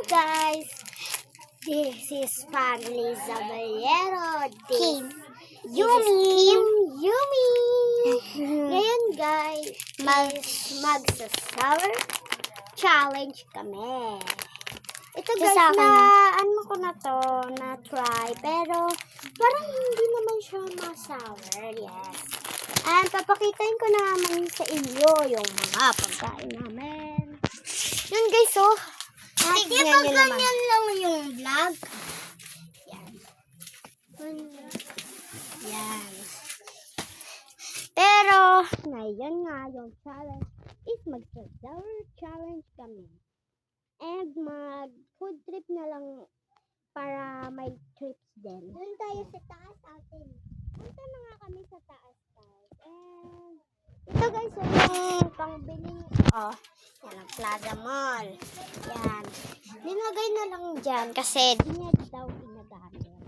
guys, this is Family Zaballero. This Yumi. Yumi. Ngayon guys, magsa-sour challenge kami. Ito guys, ano ko na to, na-try, pero parang hindi naman siya ma-sour, yes. And papakitain ko naman sa inyo yung mga pagkain namin. Yun guys, oh. Di ba ganyan lang yung vlog? Yan. Yan. Pero, ngayon nga, yung challenge is mag-sour challenge kami. And mag-food trip na lang para may trips din. Doon tayo sa taas atin. Punta na nga kami sa taas guys. And ito guys, yung pangbili nyo. Yan ang Plaza Mall. Yan. Linagay na lang dyan kasi di niya daw ginagamit.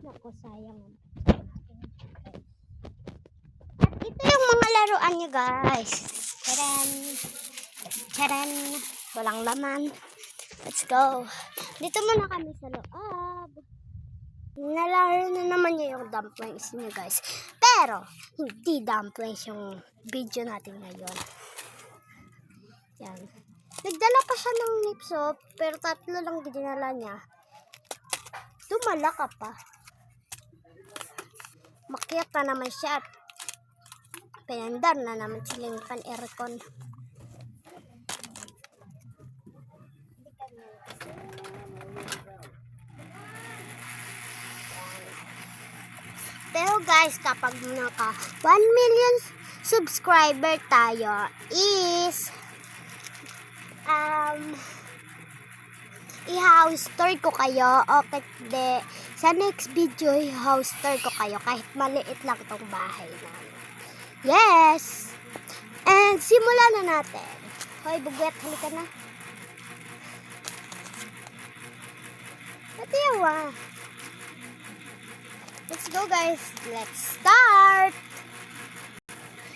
Naku, sayang. At ito yung mga laruan nyo guys. Charan. Charan. Walang laman. Let's go. Dito muna kami sa loob. Nalaro na naman niya yung dumplings niya guys. Pero, hindi dumplings yung video natin ngayon. Yan. Nagdala pa siya ng nipso, pero 3 lang dinala niya. Tumala ka pa. Makyat na naman siya. Pinandar na naman silang pan-aircon. Pero guys, kapag naka 1 million subscriber tayo is i-house tour ko kayo o de sa next video i-house tour ko kayo kahit maliit lang tong bahay namin. Yes! And simulan na natin. Hoy, bugwet, halika na. Patiyawa. Let's go guys. Let's start.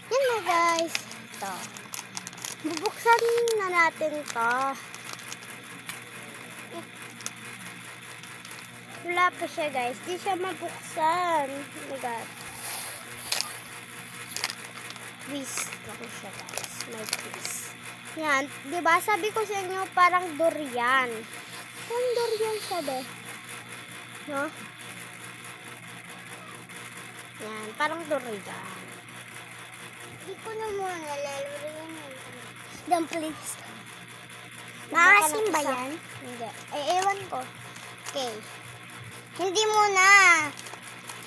Yan na guys. Ito. Bubuksan na natin to. Wala pa siya guys. Di siya mabuksan. Oh my god. Twist ako siya guys. May twist. Yan. Diba sabi ko sa inyo parang durian. Parang durian siya be. No? Yan, parang durian. Hindi ko na muna nalalaro yan. Dumplings. Maasim ba yan? Hindi. Ewan ko. Okay. Hindi muna.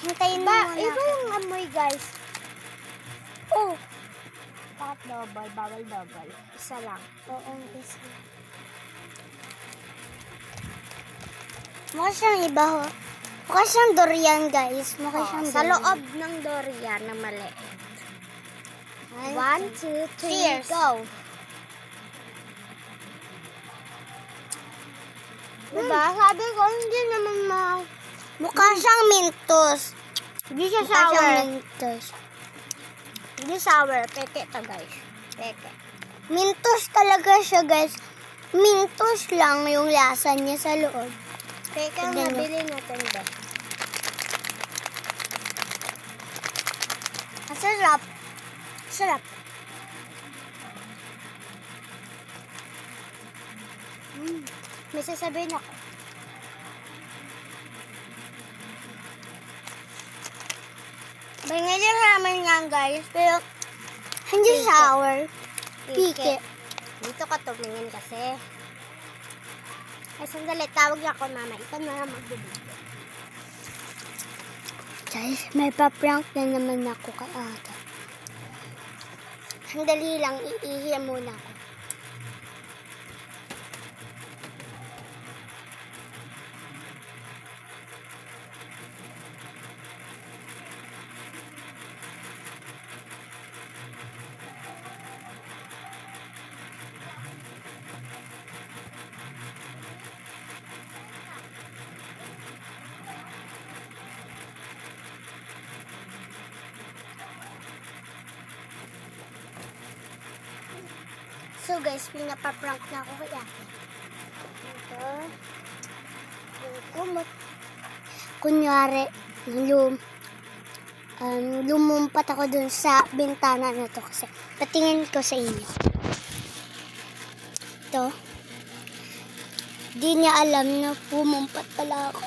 Hintayin mo muna. Iba yung amoy, guys. Oh. Bakit double? Bawal double. Isa lang. Oo, isa. Mukha siyang iba ho. Mukha siyang durian guys. Mukha siyang Sa durian. loob ng durian na maliit. 1, 2, 3, Cheers. go. Diba? Sabi ko, hindi naman Mukha siyang mintos. Hindi siya Mukha siyang sour. mintos. Hindi sour. Peke ito, guys. Peke. Mintos talaga siya guys. Mintos lang yung lasa niya sa loob. Peke ang Tignan nyo. nabili natin ba? Masarap. Sarap. May sasabihin ako. Binili namin yan guys. Pero hindi Pike. sour. Pike. Pike. Dito ka tumingin kasi. Ay, sandali. Tawag niya ako, mama. Ikaw na lang magbibigay. Guys, may pa-prank na naman ako kay ate. Sandali lang. Iihi muna ako. So guys, pinapaprank na ako kay ate. Ito. kunyari, lumumpat ako dun sa bintana na to kasi patingin ko sa inyo. Ito. Di niya alam na pumumpat pala ako.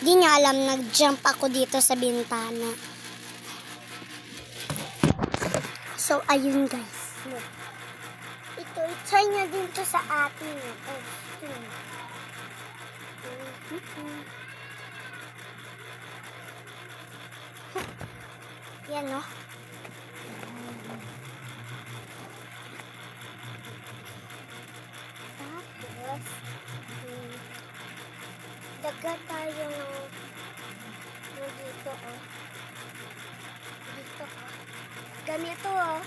Di niya alam nag-jump ako dito sa bintana. So, ayun guys. Look. Ito, i-try niya din to sa atin. Oh, yan, no? Tapos, dagat tayo dito, oh. Dito, oh. Ganito, oh.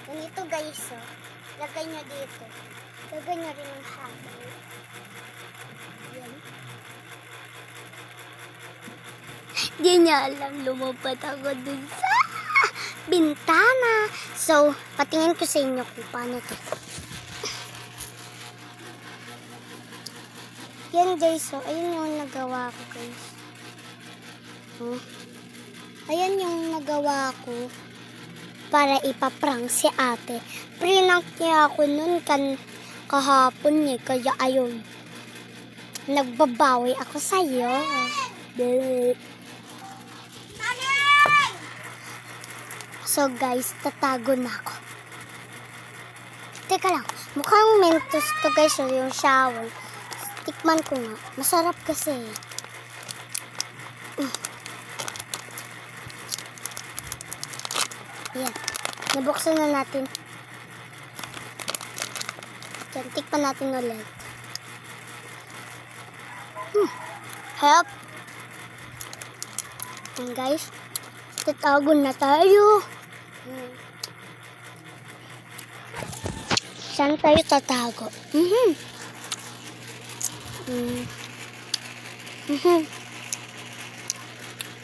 Ganito, guys, oh. Lagay nyo dito. Lagay nyo rin ng habang. Yan. Di niya alam, lumapad ako dun sa bintana. So, patingin ko sa inyo kung paano to. Yan guys, so ayun yung nagawa ko guys. Oh. Ayan yung nagawa ko para ipaprank si ate. Prank niya ako nun kahapon eh, kaya ayun. Nagbabawi ako sa'yo. So guys, tatago na ako. Teka lang, mukhang Mentos to guys, so yung shower. Tikman ko nga. Masarap kasi. Yan. Nabuksan na natin. Yan, tikman natin ulit. Help! Yan guys. Tatago na tayo. Saan tayo tatago?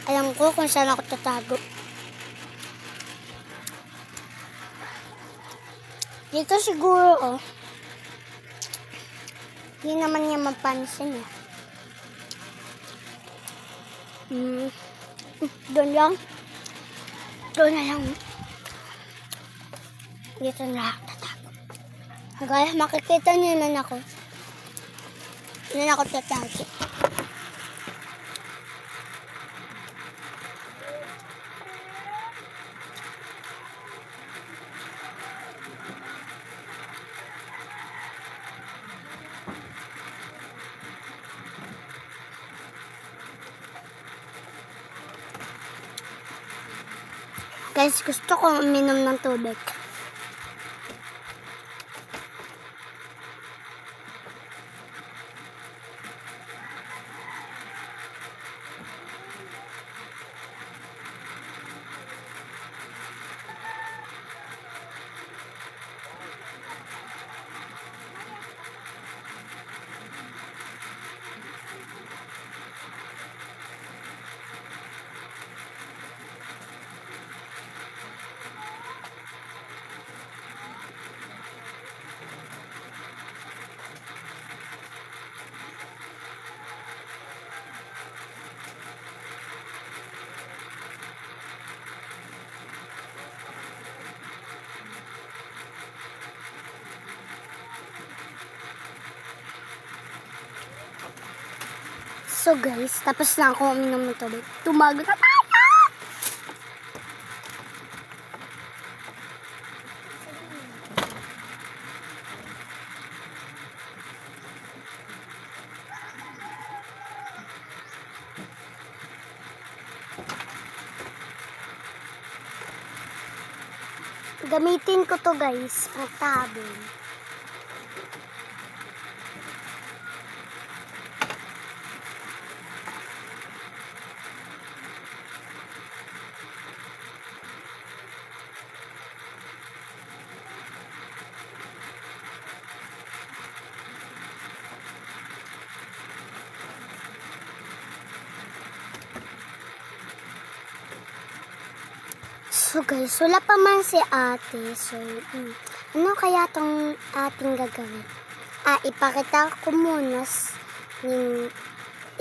Alam ko kung saan ako tatago. Dito siguro, oh. Hindi naman niya mapansin, eh. Doon lang. Doon na lang. Dito na ako tatago. Kaya makikita niyo na ako. Doon ako tatago. Guys, gusto ko uminom ng tubig. So guys, tapos na ako uminom ng tubig. Tumago na tayo! Gamitin ko to guys, pagtabon. So guys, wala pa man si ate. So, ano kaya tong ating gagawin? Ipakita ko muna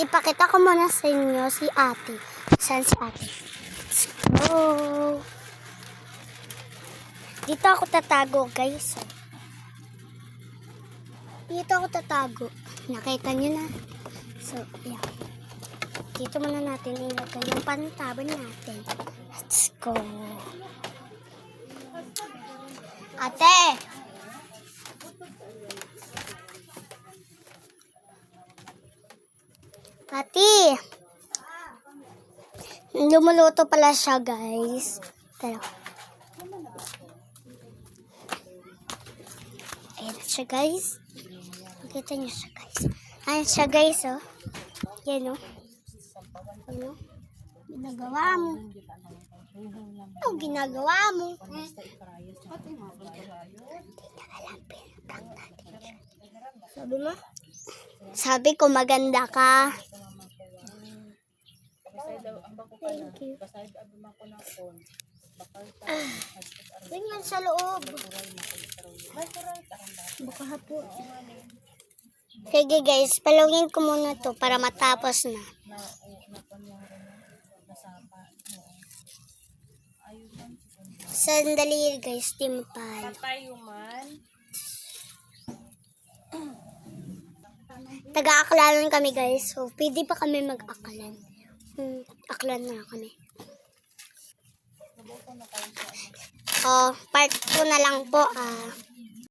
ipakita ko muna sa inyo si ate. Saan si ate? Let's go. Dito ako tatago, guys. Dito ako tatago. Nakita nyo na. So, yeah. Dito muna natin ilagay yung pantaban natin. Let's go. Ate! Ate! Lumuluto pala siya, guys. Tara. Ayan na siya, guys. Makita niyo siya, guys. Ayan siya, guys, oh. Yan, oh. Ano? Ginagawa mo. Ano ginagawa mo? Sabi mo? Sabi ko maganda ka. Thank you. Tingnan sa loob. Baka hapon. Sige guys, palawin ko muna to para matapos na. Sandali guys, timpal. Taga-aklalan kami guys, so pwede pa kami mag-aklan. Aklan na kami. Oh, part 2 na lang po